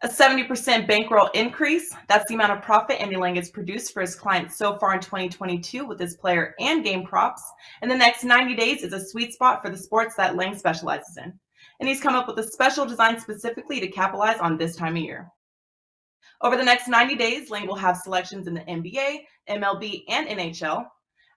A 70% bankroll increase. That's the amount of profit Andy Lang has produced for his clients so far in 2022 with his player and game props. And the next 90 days is a sweet spot for the sports that Lang specializes in. And he's come up with a special design specifically to capitalize on this time of year. Over the next 90 days, Lang will have selections in the NBA, MLB, and NHL,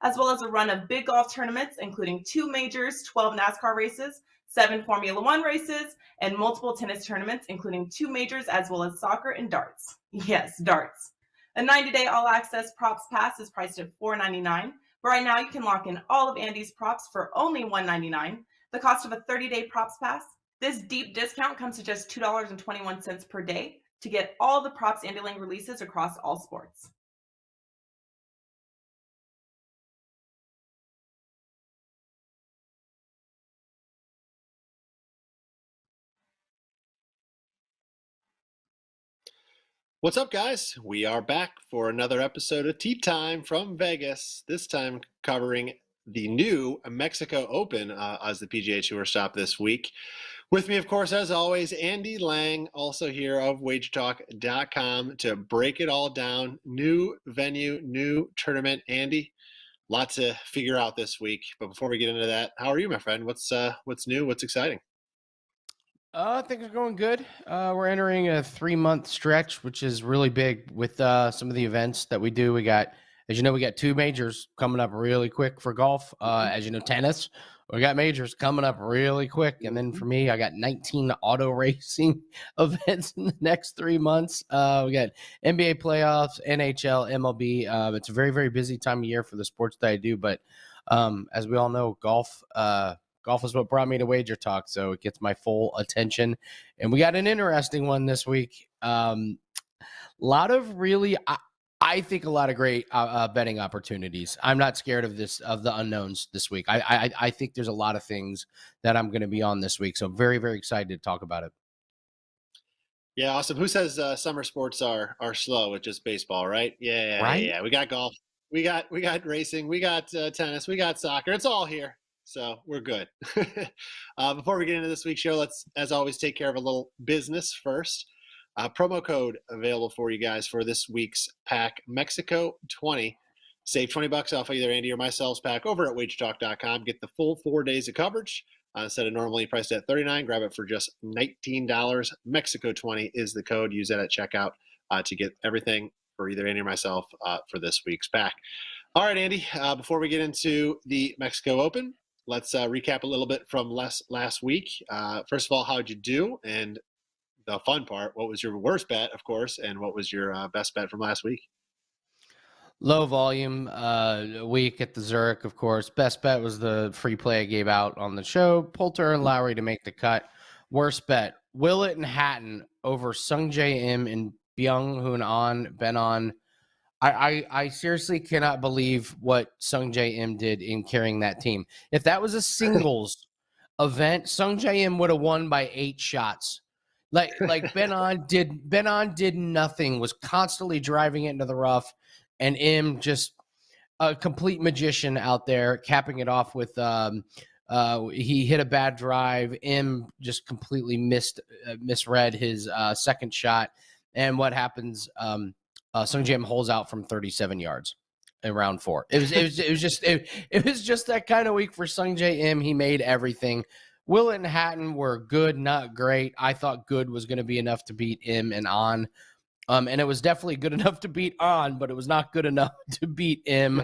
as well as a run of big golf tournaments, including 2 majors, 12 NASCAR races, 7 Formula One races, and multiple tennis tournaments, including 2 majors, as well as soccer and darts. Yes, darts. A 90-day all-access props pass is priced at $4.99, but right now you can lock in all of Andy's props for only $1.99, the cost of a 30-day props pass. This deep discount comes to just $2.21 per day to get all the props Andy Lang releases across all sports. What's up, guys? We are back for another episode of Tea Time from Vegas, this time covering the new Mexico Open as the PGA Tour stop this week. With me, of course, as always, Andy Lang, also here of WagerTalk.com to break it all down. New venue, new tournament. Andy, lot to figure out this week. But before we get into that, how are you, my friend? What's new? What's exciting? Things are going good. We're entering a 3-month stretch, which is really big with some of the events that we do. We got, as you know, we got 2 majors coming up really quick for golf. As you know, tennis, we got majors coming up really quick. And then for me, I got 19 auto racing events in the next 3 months. We got NBA playoffs, NHL, MLB. It's a very, very busy time of year for the sports that I do. But as we all know, golf is what brought me to Wager Talk, so it gets my full attention. And we got an interesting one this week. Lot of really, I think, a lot of great betting opportunities. I'm not scared of the unknowns this week. I think there's a lot of things that I'm going to be on this week, so I'm very, very excited to talk about it. Yeah, awesome. Who says summer sports are slow with just baseball, right? Yeah. We got golf, we got racing, we got tennis, we got soccer. It's all here. So we're good. Before we get into this week's show, let's, as always, take care of a little business first. Promo code available for you guys for this week's pack, Mexico 20. Save $20 off either Andy or myself's pack over at WagerTalk.com. Get the full 4 days of coverage. Instead of normally priced at $39, grab it for just $19. Mexico 20 is the code. Use that at checkout to get everything for either Andy or myself for this week's pack. All right, Andy, before we get into the Mexico Open, let's recap a little bit from last week. First of all, how'd you do? And the fun part, what was your worst bet, of course, and what was your best bet from last week? Low volume week at the Zurich, of course. Best bet was the free play I gave out on the show. Poulter and Lowry to make the cut. Worst bet, Willett and Hatton over Sung Jae Im and Byung Hoon An, Ben On. I seriously cannot believe what Sung Jae Im did in carrying that team. If that was a singles event, Sung Jae Im would have won by 8 shots. Like Ben On did nothing, was constantly driving it into the rough, and Im just a complete magician out there, capping it off with he hit a bad drive. Im just completely misread his second shot, and what happens? Sung Jae Im holes out from 37 yards in round 4. It was just that kind of week for Sung Jae Im. He made everything. Willett and Hatton were good, not great. I thought good was going to be enough to beat Im and On. And it was definitely good enough to beat On, but it was not good enough to beat Im.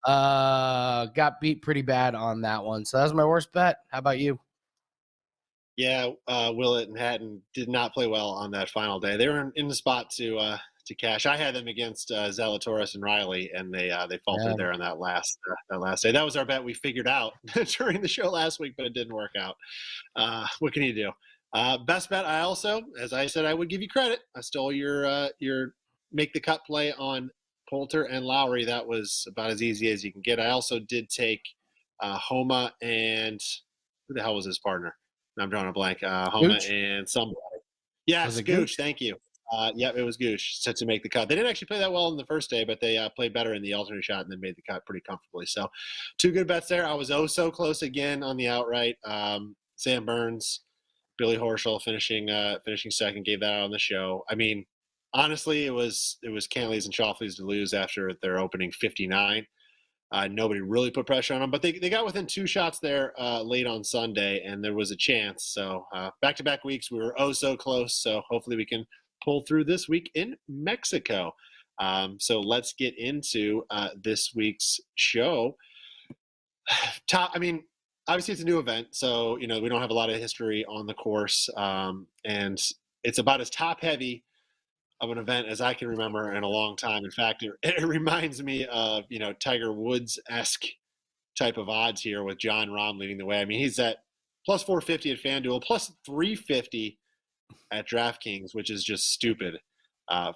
Got beat pretty bad on that one. So that was my worst bet. How about you? Yeah, Willett and Hatton did not play well on that final day. They were in the spot to cash. I had them against Zalatoris and Riley, and they faltered there on that last day. That was our bet we figured out during the show last week, but it didn't work out. What can you do? Best bet, I also, as I said, I would give you credit. I stole your make the cut play on Poulter and Lowry. That was about as easy as you can get. I also did take Homa and who the hell was his partner? I'm drawing a blank. Homa Gooch? And somebody. Yes, Gooch. Thank you. Yep, it was Gooch to make the cut. They didn't actually play that well in the first day, but they played better in the alternate shot and then made the cut pretty comfortably. So 2 good bets there. I was so close again on the outright. Sam Burns Billy Horschel finishing second, gave that out on the show. I mean, honestly, it was Cantlay's and Schauffele's to lose after their opening 59. Nobody really put pressure on them, but they got within 2 shots there late on Sunday, and there was a chance. So back-to-back weeks, we were so close. So hopefully we can pull through this week in Mexico. So let's get into this week's show. Obviously it's a new event, so we don't have a lot of history on the course, and it's about as top-heavy of an event as I can remember in a long time. In fact, it reminds me of Tiger Woods-esque type of odds here with Jon Rahm leading the way. I mean, he's at plus 450 at FanDuel, plus 350 at DraftKings, which is just stupid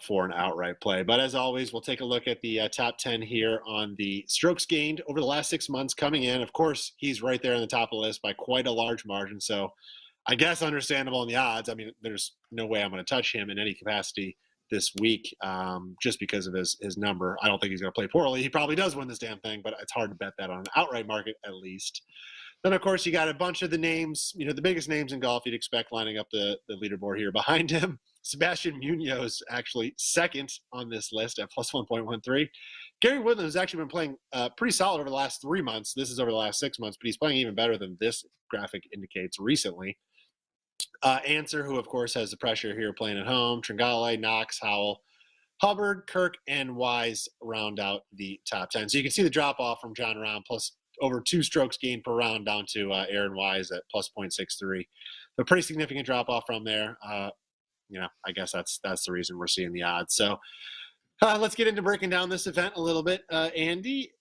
for an outright play. But as always, we'll take a look at the top 10 here on the strokes gained over the last 6 months coming in. Of course, he's right there on the top of the list by quite a large margin. So I guess understandable in the odds. I mean, there's no way I'm going to touch him in any capacity this week just because of his number. I don't think he's going to play poorly. He probably does win this damn thing, but it's hard to bet that on an outright market at least. Then, of course, you got a bunch of the names, the biggest names in golf you'd expect lining up the leaderboard here behind him. Sebastian Munoz actually second on this list at plus 1.13. Gary Woodland has actually been playing pretty solid over the last 3 months. This is over the last 6 months, but he's playing even better than this graphic indicates recently. Answer, who, of course, has the pressure here playing at home. Tringale, Knox, Howell, Hubbard, Kirk, and Wise round out the top 10. So you can see the drop-off from Jon Rahm, plus over 2 strokes gained per round down to Aaron Wise at plus 0.63. So pretty significant drop-off from there. I guess that's the reason we're seeing the odds. So let's get into breaking down this event a little bit. Andy,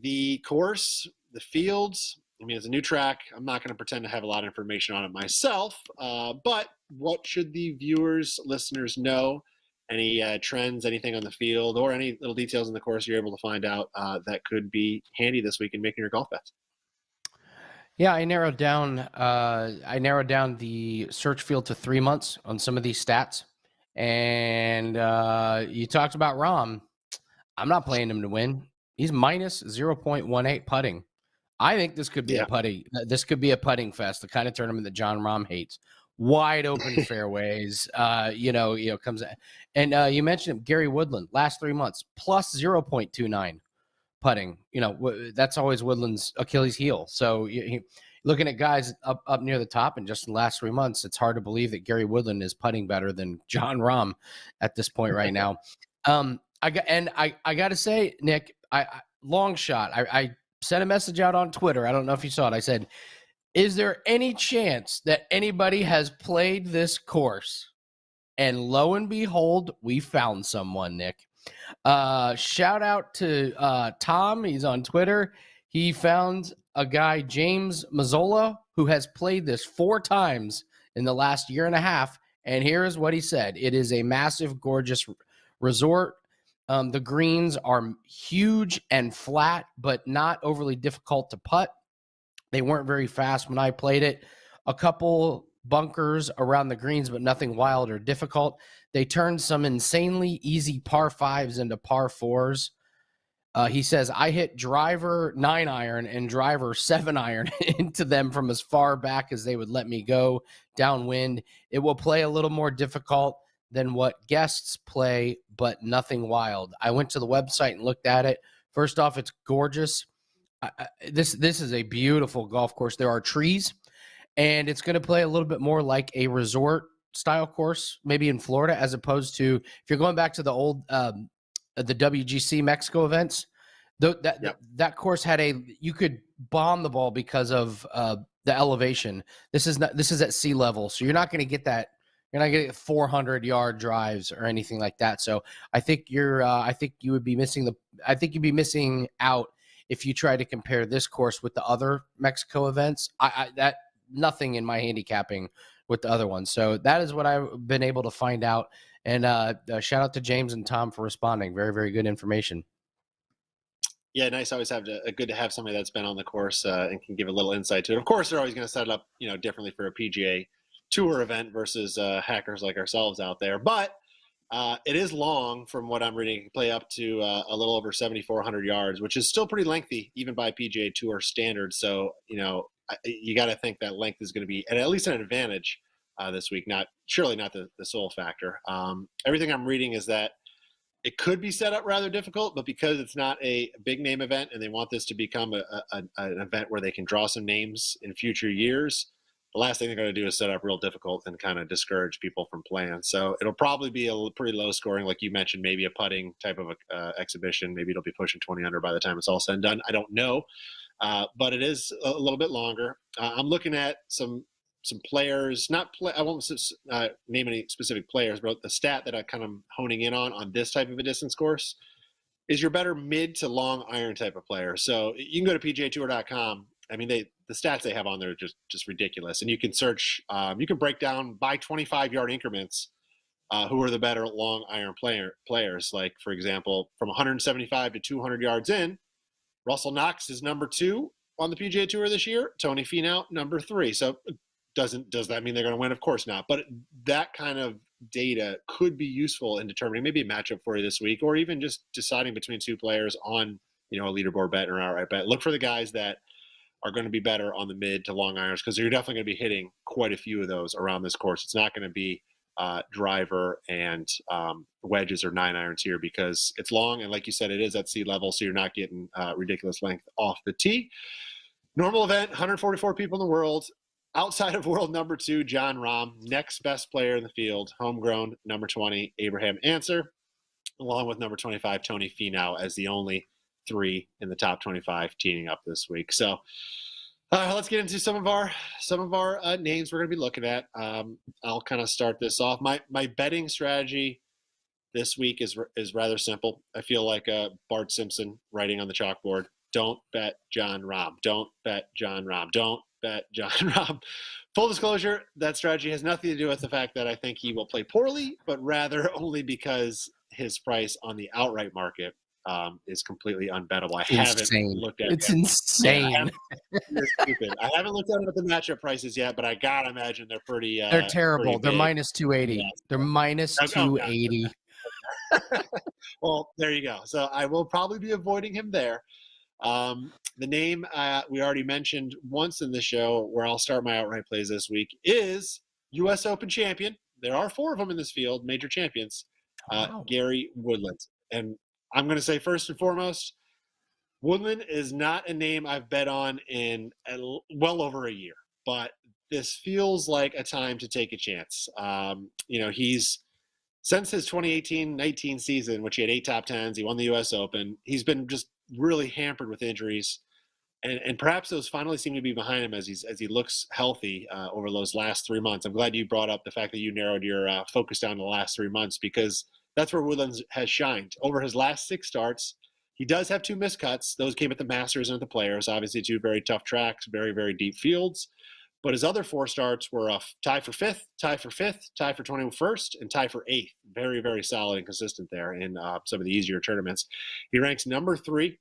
the course, the fields, it's a new track. I'm not going to pretend to have a lot of information on it myself, but what should the viewers, listeners know? Any trends, anything on the field, or any little details in the course you're able to find out that could be handy this week in making your golf bets? Yeah, I narrowed down the search field to 3 months on some of these stats. And you talked about Rahm. I'm not playing him to win. He's minus 0.18 putting. I think this could be a putting. This could be a putting fest, the kind of tournament that Jon Rahm hates. Wide open fairways, comes and you mentioned Gary Woodland last 3 months plus 0.29 putting. That's always Woodland's Achilles heel. So looking at guys up near the top, and just in the last 3 months, it's hard to believe that Gary Woodland is putting better than Jon Rahm at this point right now. I got to say, Nick, long shot. I sent a message out on Twitter. I don't know if you saw it. I said, is there any chance that anybody has played this course? And lo and behold, we found someone, Nick. Shout out to Tom. He's on Twitter. He found a guy, James Mazzola, who has played this 4 times in the last year and a half. And here is what he said. It is a massive, gorgeous resort. The greens are huge and flat, but not overly difficult to putt. They weren't very fast when I played it. A couple bunkers around the greens, but nothing wild or difficult. They turned some insanely easy par 5s into par 4s. He says, I hit driver 9-iron and driver 7-iron into them from as far back as they would let me go downwind. It will play a little more difficult than what guests play, but nothing wild. I went to the website and looked at it. First off, it's gorgeous. This is a beautiful golf course. There are trees, and it's going to play a little bit more like a resort style course, maybe in Florida, as opposed to, if you're going back to the old the WGC-Mexico events, that course had you could bomb the ball because of the elevation. This is at sea level, so you're not going to get that. You're not going to get 400-yard drives or anything like that. So I think you'd be missing out if you try to compare this course with the other Mexico events. That nothing in my handicapping with the other ones. So that is what I've been able to find out. And shout out to James and Tom for responding. Very, very good information. Yeah, nice. Always good to have somebody that's been on the course and can give a little insight to it. Of course, they're always going to set it up, differently for a PGA Tour event versus hackers like ourselves out there. But it is long, from what I'm reading. It can play up to a little over 7,400 yards, which is still pretty lengthy, even by PGA Tour standards. So, you got to think that length is going to be at least an advantage this week. Surely not the sole factor. Everything I'm reading is that it could be set up rather difficult, but because it's not a big name event and they want this to become an event where they can draw some names in future years, the last thing they're going to do is set up real difficult and kind of discourage people from playing. So it'll probably be a pretty low scoring, like you mentioned, maybe a putting type of exhibition. Maybe it'll be pushing 20 under by the time it's all said and done. I don't know, but it is a little bit longer. I'm looking at some players, I won't name any specific players, but the stat that I kind of honing in on this type of a distance course is your better mid to long iron type of player. So you can go to PGAtour.com. I mean, the stats they have on there are just ridiculous. And you can search, you can break down by 25-yard increments who are the better long iron players. Like, for example, from 175 to 200 yards in, Russell Knox is number 2 on the PGA Tour this year. Tony Finau, number 3. So does that mean they're going to win? Of course not. But that kind of data could be useful in determining maybe a matchup for you this week, or even just deciding between two players on, a leaderboard bet or an outright bet. Look for the guys that are going to be better on the mid to long irons, because you're definitely going to be hitting quite a few of those around this course. It's not going to be driver and wedges or 9 irons here, because it's long, and like you said, it is at sea level, so you're not getting ridiculous length off the tee. Normal event, 144 people in the world. Outside of world number 2, Jon Rahm, next best player in the field, homegrown number 20, Abraham Ancer, along with number 25, Tony Finau, as the only 3 in the top 25 teeing up this week. So let's get into some of our names we're going to be looking at. I'll kind of start this off. My betting strategy this week is rather simple. I feel like Bart Simpson writing on the chalkboard. Don't bet Jon Rahm. Don't bet Jon Rahm. Don't bet Jon Rahm. Full disclosure, that strategy has nothing to do with the fact that I think he will play poorly, but rather only because his price on the outright market is completely unbettable. I haven't looked at it. It's insane. You're stupid. I haven't looked at it at the matchup prices yet, but I gotta imagine they're pretty. They're terrible. They're minus 280. Yeah. They're minus 280. Well, there you go. So I will probably be avoiding him there. The name we already mentioned once in the show, where I'll start my outright plays this week, is U.S. Open champion. There are 4 of them in this field, major champions. Gary Woodland. And I'm going to say first and foremost, Woodland is not a name I've bet on in well over a year, but this feels like a time to take a chance. He's since his 2018-19 season, which he had 8 top 10s, he won the U.S. Open. He's been just really hampered with injuries, and perhaps those finally seem to be behind him as he looks healthy over those last 3 months. I'm glad you brought up the fact that you narrowed your focus down to the last 3 months, because that's where Woodland has shined. Over his last 6 starts, he does have 2 miscuts. Those came at the Masters and at the Players. Obviously, 2 very tough tracks, very, very deep fields. But his other 4 starts were a tie for 5th, tie for 5th, tie for 21st, and tie for 8th. Very, very solid and consistent there in some of the easier tournaments. He ranks number 3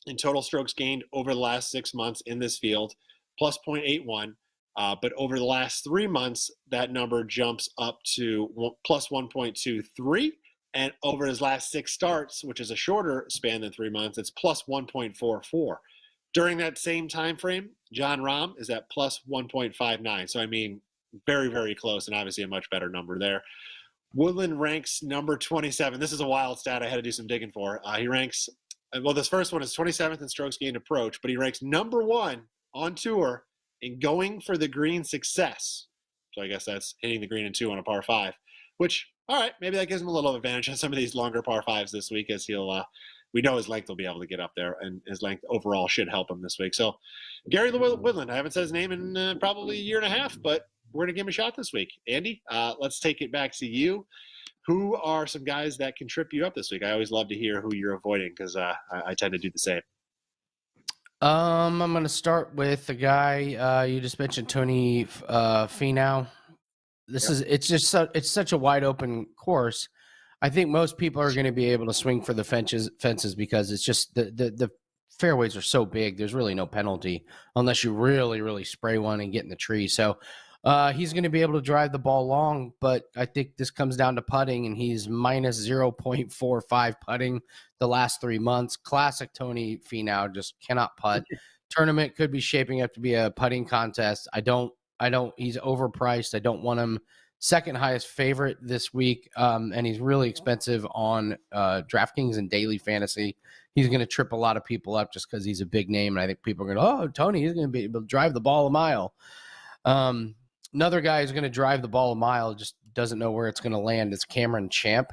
in total strokes gained over the last 6 months in this field, plus 0.81. But over the last 3 months, that number jumps up to plus 1.23. And over his last 6 starts, which is a shorter span than 3 months, it's plus 1.44. During that same time frame, Jon Rahm is at plus 1.59. So, I mean, very, very close, and obviously a much better number there. Woodland ranks number 27. This is a wild stat I had to do some digging for. He ranks, well, this first one is 27th in strokes gained approach, but he ranks number 1 on tour in going for the green success. So I guess that's hitting the green in 2 on a par 5, which, all right, maybe that gives him a little advantage on some of these longer par 5s this week, as we know his length will be able to get up there, and his length overall should help him this week. So Gary Woodland, I haven't said his name in probably a year and a half, but we're going to give him a shot this week. Andy, let's take it back to you. Who are some guys that can trip you up this week? I always love to hear who you're avoiding, because I tend to do the same. I'm going to start with the guy you just mentioned, Tony Finau. It's such a wide open course. I think most people are going to be able to swing for the fences because it's just the fairways are so big. There's really no penalty unless you really, really spray one and get in the tree. So he's going to be able to drive the ball long, but I think this comes down to putting, and he's minus 0.45 putting the last 3 months. Classic Tony Finau, just cannot putt. Tournament could be shaping up to be a putting contest. I don't He's overpriced. I don't want him. Second highest favorite this week, and he's really expensive on DraftKings and daily fantasy. He's going to trip a lot of people up just because he's a big name, and I think people are going to, oh, Tony, he's going to be able to drive the ball a mile. Another guy who's going to drive the ball a mile, just doesn't know where it's going to land, is Cameron Champ.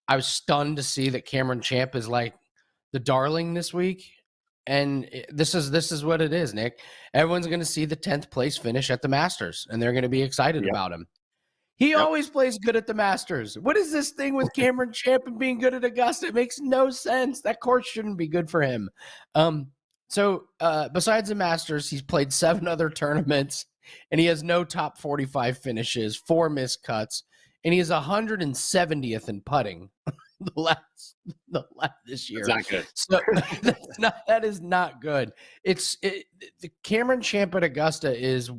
I was stunned to see that Cameron Champ is like the darling this week. And this is what it is, Nick. Everyone's going to see the 10th place finish at the Masters, and they're going to be excited about him. He always plays good at the Masters. What is this thing with Cameron Champ and being good at Augusta? It makes no sense. That course shouldn't be good for him. So besides the Masters, he's played 7 other tournaments, and he has no top 45 finishes, 4 missed cuts, and he is 170th in putting the last this year. That's not good. So that is not good. The Cameron Champ at Augusta is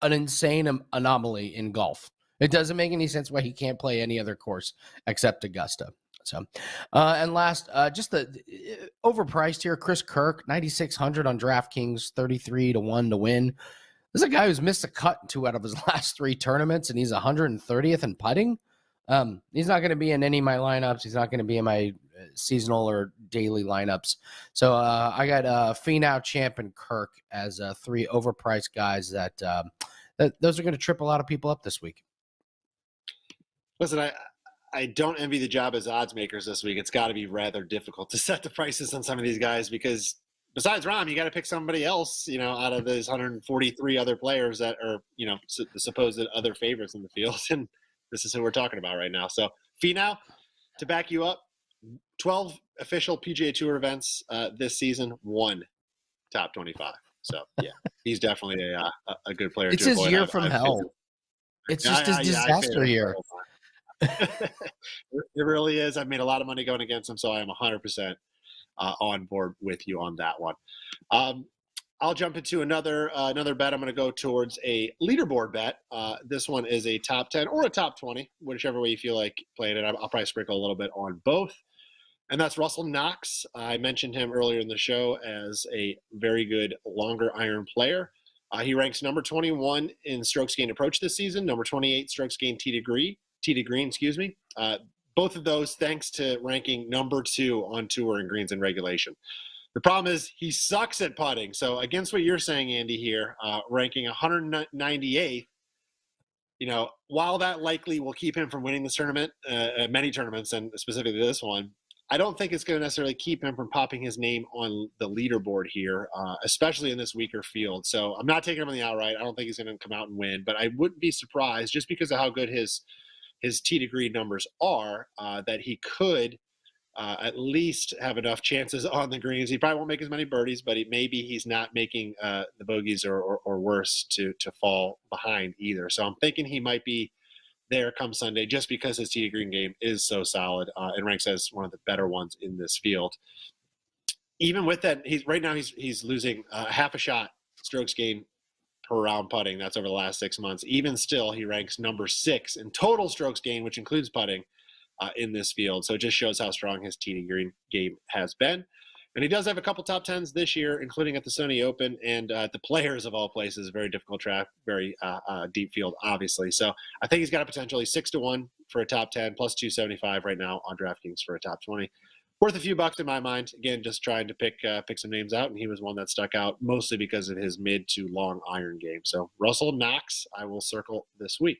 an insane anomaly in golf. It doesn't make any sense why he can't play any other course except Augusta. So, and last, just the overpriced here, Chris Kirk, 9,600 on DraftKings, 33-1 to win. This is a guy who's missed a cut in 2 out of his last 3 tournaments, and he's 130th in putting. He's not going to be in any of my lineups. He's not going to be in my seasonal or daily lineups. So I got Finau, Champ, and Kirk as 3 overpriced guys that those are going to trip a lot of people up this week. Listen, I don't envy the job as odds makers this week. It's got to be rather difficult to set the prices on some of these guys because besides Rahm, you got to pick somebody else, out of those 143 other players that are, the supposed other favorites in the field. And this is who we're talking about right now. So Finau, to back you up, 12 official PGA Tour events this season, 1 top 25. So yeah, he's definitely a good player. It's his year from hell. It's just his disaster year. It really is. I've made a lot of money going against him, so I am 100% on board with you on that one. I'll jump into another bet. I'm going to go towards a leaderboard bet. This one is a top 10 or a top 20, whichever way you feel like playing it. I'll probably sprinkle a little bit on both. And that's Russell Knox. I mentioned him earlier in the show as a very good longer iron player. He ranks number 21 in strokes gained approach this season, number 28 strokes gained tee to green. Both of those thanks to ranking number 2 on tour in greens and regulation. The problem is he sucks at putting. So against what you're saying, Andy, here, ranking 198th, while that likely will keep him from winning this tournament, many tournaments, and specifically this one, I don't think it's going to necessarily keep him from popping his name on the leaderboard here, especially in this weaker field. So I'm not taking him on the outright. I don't think he's going to come out and win, but I wouldn't be surprised just because of how good his tee to green numbers are that he could at least have enough chances on the greens. He probably won't make as many birdies, but maybe he's not making the bogeys or worse to fall behind either. So I'm thinking he might be there come Sunday just because his tee to green game is so solid and ranks as one of the better ones in this field. Even with that, he's losing half a shot strokes gained per round putting. That's over the last 6 months. Even still, he ranks number 6 in total strokes gained, which includes putting in this field. So it just shows how strong his tee to green game has been. And he does have a couple top 10s this year, including at the Sony Open and at the Players of all places. Very difficult track, very deep field, obviously. So I think he's got a potentially 6-1 for a top 10, plus 275 right now on DraftKings for a top 20. Worth a few bucks in my mind. Again, just trying to pick some names out, and he was one that stuck out mostly because of his mid to long iron game. So Russell Knox, I will circle this week.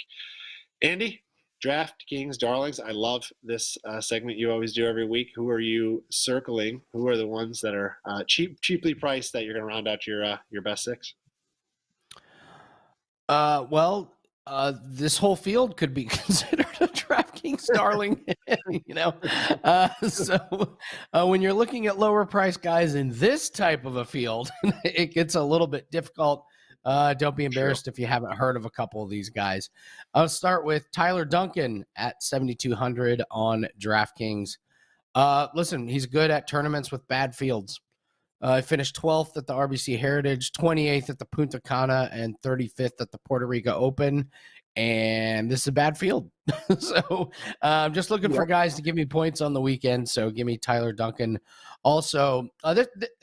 Andy, DraftKings darlings, I love this segment you always do every week. Who are you circling? Who are the ones that are cheaply priced that you're going to round out your best 6? This whole field could be considered a DraftKings darling, So when you're looking at lower price guys in this type of a field, it gets a little bit difficult. Don't be embarrassed if you haven't heard of a couple of these guys. I'll start with Tyler Duncan at 7,200 on DraftKings. Listen, he's good at tournaments with bad fields. He finished 12th at the RBC Heritage, 28th at the Punta Cana, and 35th at the Puerto Rico Open. And this is a bad field. So I'm just looking for guys to give me points on the weekend. So give me Tyler Duncan. Also,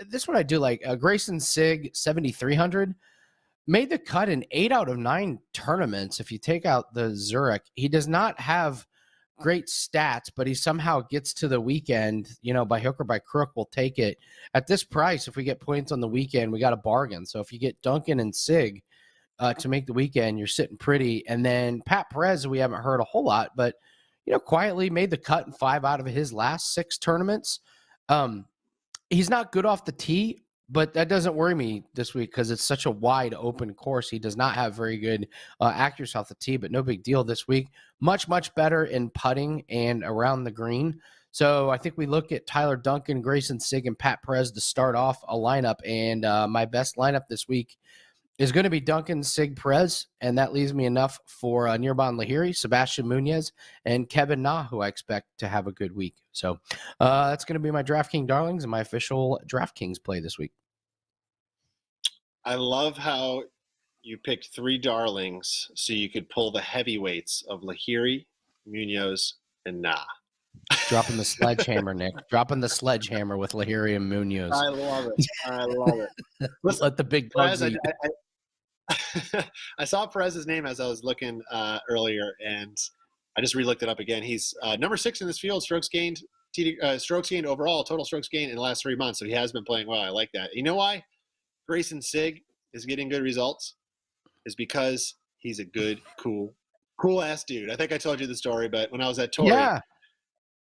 this one I do like. Grayson Sigg, 7,300. made the cut in 8 out of 9 tournaments. If you take out the Zurich, he does not have great stats, but he somehow gets to the weekend, by hook or by crook. We'll take it at this price. If we get points on the weekend, we got a bargain. So if you get Duncan and Sig to make the weekend, you're sitting pretty. And then Pat Perez, we haven't heard a whole lot, but quietly made the cut in 5 out of his last 6 tournaments. He's not good off the tee, but that doesn't worry me this week because it's such a wide open course. He does not have very good accuracy off the tee, but no big deal this week. Much, much better in putting and around the green. So I think we look at Tyler Duncan, Grayson Sig, and Pat Perez to start off a lineup. And my best lineup this week is going to be Duncan, Sig, Perez, and that leaves me enough for Nirban Lahiri, Sebastian Munoz, and Kevin Na, who I expect to have a good week. So that's going to be my DraftKings darlings and my official DraftKings play this week. I love how you picked 3 darlings so you could pull the heavyweights of Lahiri, Munoz, and Na. Dropping the sledgehammer, Nick. Dropping the sledgehammer with Lahiri and Munoz. I love it. I love it. Listen, let the big dogs eat. I saw Perez's name as I was looking earlier, and I just re-looked it up again. He's number 6 in this field, strokes gained overall, total strokes gained in the last 3 months. So he has been playing well. I like that. You know why Grayson Sig is getting good results? Is because he's a good, cool ass dude. I think I told you the story, but when I was at Torrey,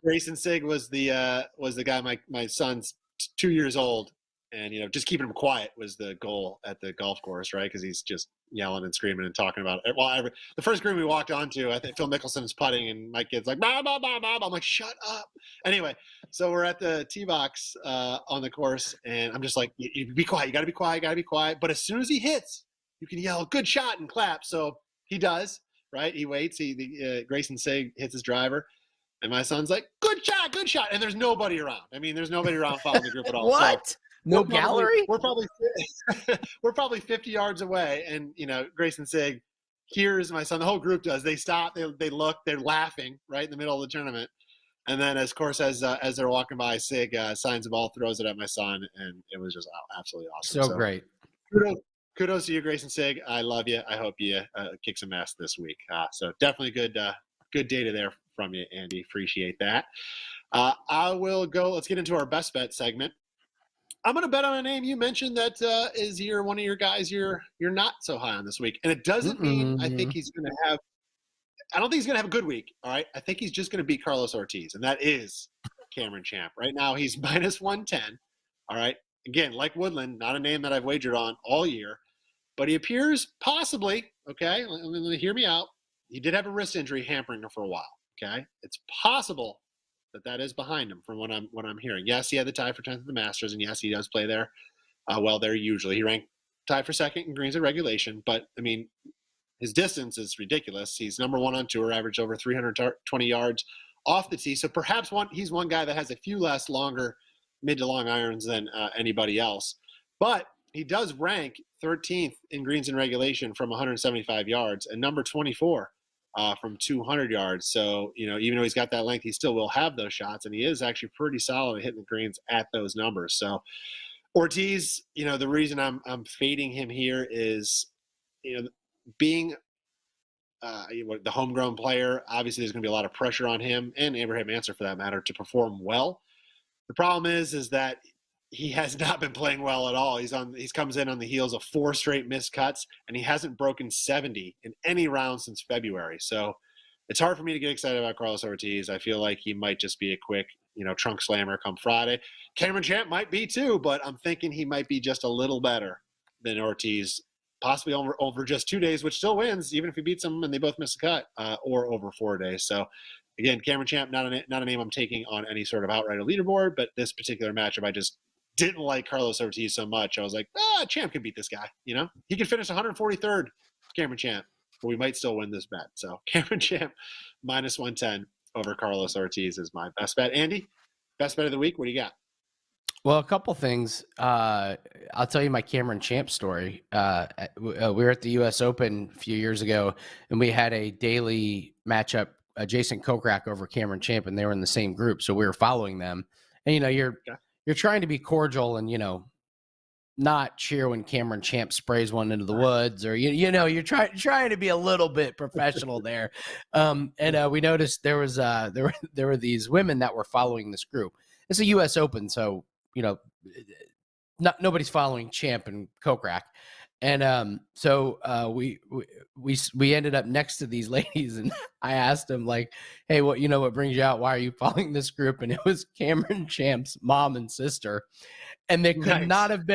Grayson Sig was the guy. My son's 2 years old. And, just keeping him quiet was the goal at the golf course, right? Because he's just yelling and screaming and talking about it. Well, the first green we walked onto, I think Phil Mickelson's putting, and my kid's like, bah, bah, bah, bah. I'm like, shut up. Anyway, so we're at the tee box on the course, and I'm just like, you be quiet. You got to be quiet. Got to be quiet. But as soon as he hits, you can yell, good shot, and clap. So he does, right? He waits. Grayson Sig hits his driver. And my son's like, good shot. And there's nobody around. I mean, there's nobody around following the group at all. What? So, no gallery? We're probably 50 yards away, and Grayson Sig hears my son. The whole group does. They stop. They look. They're laughing right in the middle of the tournament. And then, as they're walking by, Sig signs the ball, throws it at my son, and it was just absolutely awesome. So great. Kudos to you, Grayson Sig. I love you. I hope you kick some ass this week. So definitely good data there from you, Andy. Appreciate that. I will go. Let's get into our best bet segment. I'm going to bet on a name you mentioned that is one of your guys you're not so high on this week. And it doesn't mean I think he's going to have – I don't think he's going to have a good week, all right? I think he's just going to beat Carlos Ortiz, and that is Cameron Champ. Right now he's minus 110, all right? Again, like Woodland, not a name that I've wagered on all year, but he appears possibly, okay, let me hear me out. He did have a wrist injury hampering him for a while, okay? It's possible that is behind him from what I'm hearing. Yes, he had the tie for 10th at the Masters, and yes, he does play there well there usually. He ranked tied for second in greens at regulation, but, I mean, his distance is ridiculous. He's number 1 on tour, averaged over 320 yards off the tee. So perhaps he's one guy that has a few less longer mid to long irons than anybody else. But he does rank 13th in greens in regulation from 175 yards and number 24 from 200 yards. So, even though he's got that length, he still will have those shots, and he is actually pretty solid at hitting the greens at those numbers. So Ortiz, the reason I'm fading him here is, being the homegrown player, obviously there's going to be a lot of pressure on him and Abraham Answer for that matter to perform well. The problem is that he has not been playing well at all. He comes in on the heels of 4 straight missed cuts, and he hasn't broken 70 in any round since February. So it's hard for me to get excited about Carlos Ortiz. I feel like he might just be a quick, trunk slammer come Friday. Cameron Champ might be too, but I'm thinking he might be just a little better than Ortiz, possibly over just 2 days, which still wins, even if he beats them and they both miss a cut, or over 4 days. So again, Cameron Champ, not a name I'm taking on any sort of outright or leaderboard, but this particular matchup, I just didn't like Carlos Ortiz so much. I was like, Champ can beat this guy. He could finish 143rd, Cameron Champ, but we might still win this bet. So Cameron Champ minus 110 over Carlos Ortiz is my best bet. Andy, best bet of the week. What do you got? Well, a couple things. I'll tell you my Cameron Champ story. We were at the U.S. Open a few years ago, and we had a daily matchup, Jason Kokrak over Cameron Champ, and they were in the same group, so we were following them. And, you're trying to be cordial and, not cheer when Cameron Champ sprays one into the woods, or you know, you're trying to be a little bit professional there. And we noticed there were these women that were following this group. It's a U.S. Open, so you know, nobody's following Champ and Kokrak. And so we ended up next to these ladies, and I asked them, like, hey, what brings you out? Why are you following this group? And it was Cameron Champ's mom and sister. And they could not have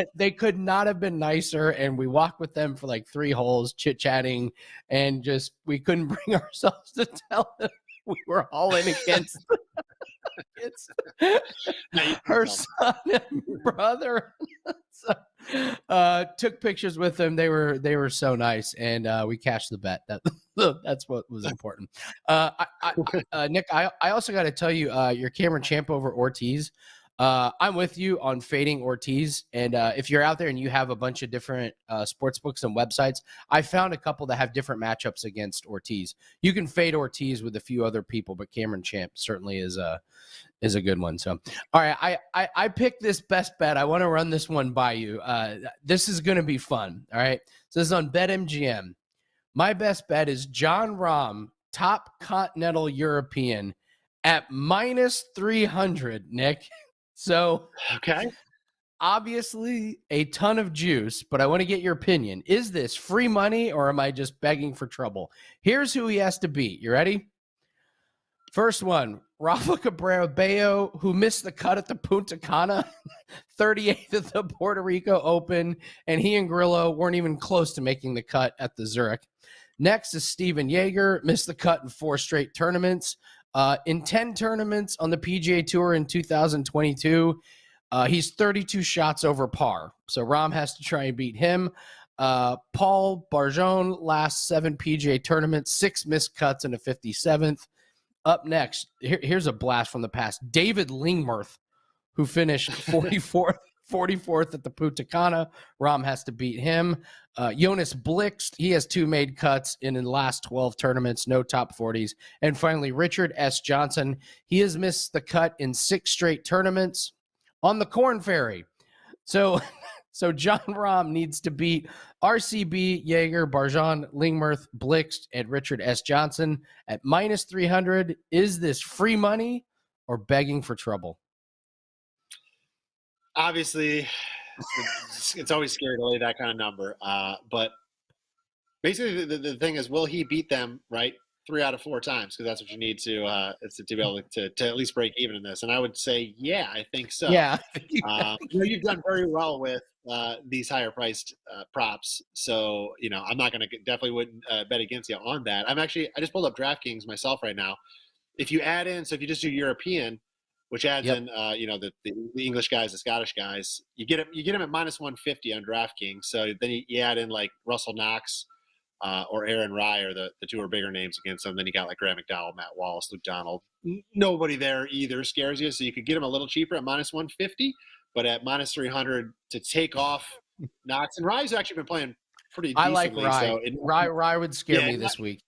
been nicer. And we walked with them for like 3 holes, chit-chatting, and just we couldn't bring ourselves to tell them we were all in against her son and brother. So, took pictures with them. They were so nice, and we cashed the bet. That's what was important. Nick, I also got to tell you, your Cameron Champ over Ortiz. I'm with you on fading Ortiz, and if you're out there and you have a bunch of different sports books and websites, I found a couple that have different matchups against Ortiz. You can fade Ortiz with a few other people, but Cameron Champ certainly is a good one. So, all right, I picked this best bet. I want to run this one by you. This is going to be fun. All right, so this is on BetMGM. My best bet is Jon Rahm, top continental European, at -300. Nick. So, okay, obviously a ton of juice, but I want to get your opinion. Is this free money, or am I just begging for trouble? Here's who he has to beat. You ready? First one, Rafa Cabrera-Bello, who missed the cut at the Punta Cana, 38th at the Puerto Rico Open, and he and Grillo weren't even close to making the cut at the Zurich. Next is Steven Jaeger, missed the cut in 4 straight tournaments. In 10 tournaments on the PGA Tour in 2022, he's 32 shots over par. So Rahm has to try and beat him. Paul Barjon, last 7 PGA tournaments, 6 missed cuts and a 57th. Up next, here's a blast from the past. David Lingmerth, who finished 44th at the Punta Cana. Rahm has to beat him. Jonas Blixt, he has 2 made cuts in the last 12 tournaments, no top 40s. And finally, Richard S. Johnson, he has missed the cut in 6 straight tournaments on the Corn Ferry. So Jon Rahm needs to beat RCB, Jaeger, Barjon, Lingmerth, Blixt, and Richard S. Johnson at -300. Is this free money or begging for trouble? Obviously, it's always scary to lay that kind of number. But basically, the thing is, will he beat them, right, 3 out of 4 times? Because that's what you need to be able to at least break even in this. And I would say, yeah, I think so. Yeah. You've done very well with these higher priced props. So, I'm not going to definitely wouldn't bet against you on that. I just pulled up DraftKings myself right now. If you add in, so if you just do European, which adds in, the English guys, the Scottish guys, you get them at -150 on DraftKings. So then you add in like Russell Knox or Aaron Rye, or the 2 are bigger names against them. Then you got like Graham McDowell, Matt Wallace, Luke Donald. Nobody there either scares you. So you could get them a little cheaper at -150, but at -300 to take off Knox. And Rye's actually been playing pretty decently. I like Rye. So Rye would scare me this week.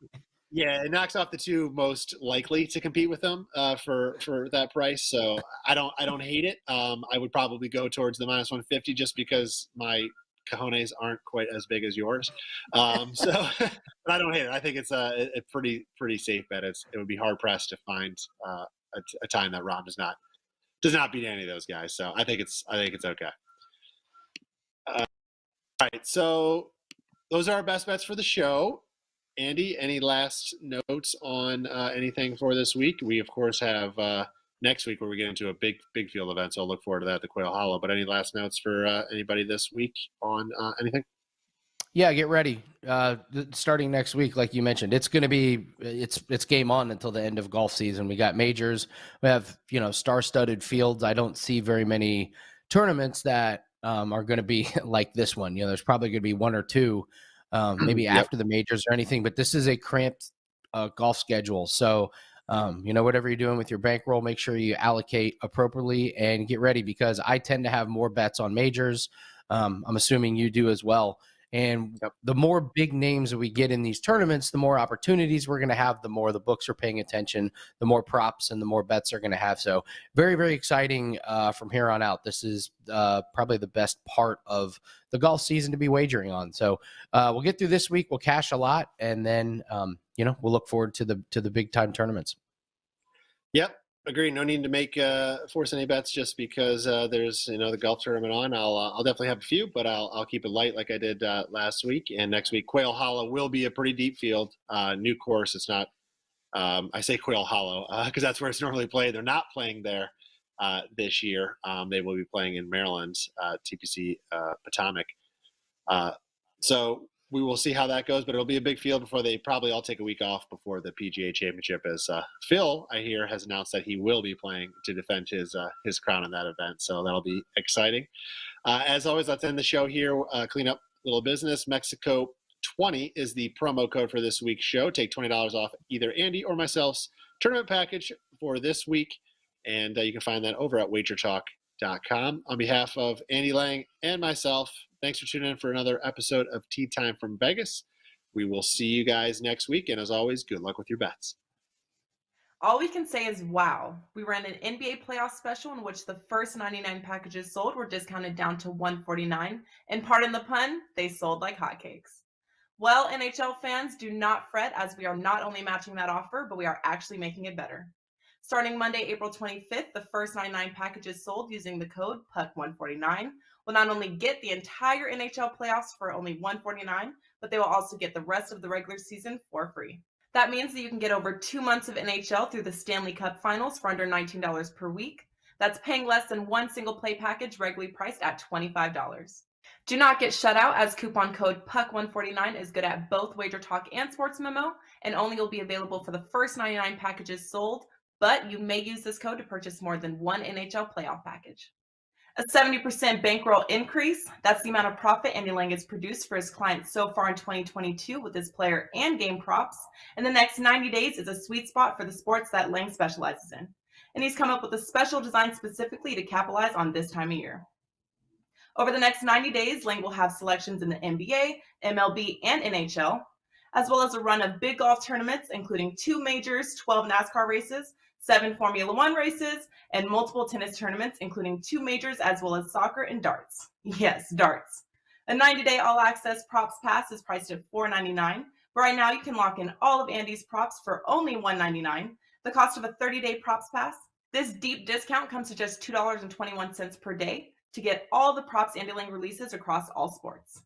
Yeah, it knocks off the 2 most likely to compete with them for that price. So I don't hate it. I would probably go towards the -150 just because my cojones aren't quite as big as yours. But I don't hate it. I think it's a pretty safe bet. It would be hard pressed to find a time that Rahm does not beat any of those guys. So I think it's okay. All right, so those are our best bets for the show. Andy, any last notes on anything for this week? We, of course, have next week where we get into a big field event, so I'll look forward to that at the Quail Hollow. But any last notes for anybody this week on anything? Yeah, get ready. Starting next week, like you mentioned, it's going to be it's game on until the end of golf season. We got majors. We have star-studded fields. I don't see very many tournaments that are going to be like this one. There's probably going to be 1 or 2. Maybe after the majors or anything, but this is a cramped golf schedule. So, whatever you're doing with your bankroll, make sure you allocate appropriately and get ready, because I tend to have more bets on majors. I'm assuming you do as well. And the more big names that we get in these tournaments, the more opportunities we're going to have, the more the books are paying attention, the more props and the more bets they're going to have. So very, very exciting from here on out. This is probably the best part of the golf season to be wagering on. So we'll get through this week. We'll cash a lot, and then we'll look forward to the big time tournaments. Yep. Agree. No need to make force any bets just because there's the golf tournament on. I'll definitely have a few, but I'll keep it light like I did last week. And next week, Quail Hollow will be a pretty deep field. New course. It's not. I say Quail Hollow because that's where it's normally played. They're not playing there this year. They will be playing in Maryland's TPC Potomac. So we will see how that goes, but it'll be a big field before they probably all take a week off before the PGA Championship. As Phil, I hear, has announced that he will be playing to defend his crown in that event. So that'll be exciting. As always, let's end the show here. Clean up little business. Mexico 20 is the promo code for this week's show. Take $20 off either Andy or myself's tournament package for this week, and you can find that over at WagerTalk.com. On behalf of Andy Lang and myself, thanks for tuning in for another episode of Tea Time from Vegas. We will see you guys next week. And as always, good luck with your bets. All we can say is wow. We ran an NBA playoff special in which the first 99 packages sold were discounted down to $149. And pardon the pun, they sold like hotcakes. Well, NHL fans, do not fret, as we are not only matching that offer, but we are actually making it better. Starting Monday, April 25th, the first 99 packages sold using the code PUCK149 will not only get the entire NHL playoffs for only $149, but they will also get the rest of the regular season for free. That means that you can get over 2 months of NHL through the Stanley Cup Finals for under $19 per week. That's paying less than one single play package regularly priced at $25. Do not get shut out, as coupon code PUCK149 is good at both WagerTalk and Sports Memo, and only will be available for the first 99 packages sold, but you may use this code to purchase more than one NHL playoff package. A 70% bankroll increase, that's the amount of profit Andy Lang has produced for his clients so far in 2022 with his player and game props. And the next 90 days is a sweet spot for the sports that Lang specializes in. And he's come up with a special design specifically to capitalize on this time of year. Over the next 90 days, Lang will have selections in the NBA, MLB, and NHL, as well as a run of big golf tournaments, including 2 majors, 12 NASCAR races, 7 Formula One races, and multiple tennis tournaments, including 2 majors, as well as soccer and darts. Yes, darts. A 90-day all-access props pass is priced at $4.99, but right now you can lock in all of Andy's props for only $1.99, the cost of a 30-day props pass. This deep discount comes to just $2.21 per day to get all the props Andy Lang releases across all sports.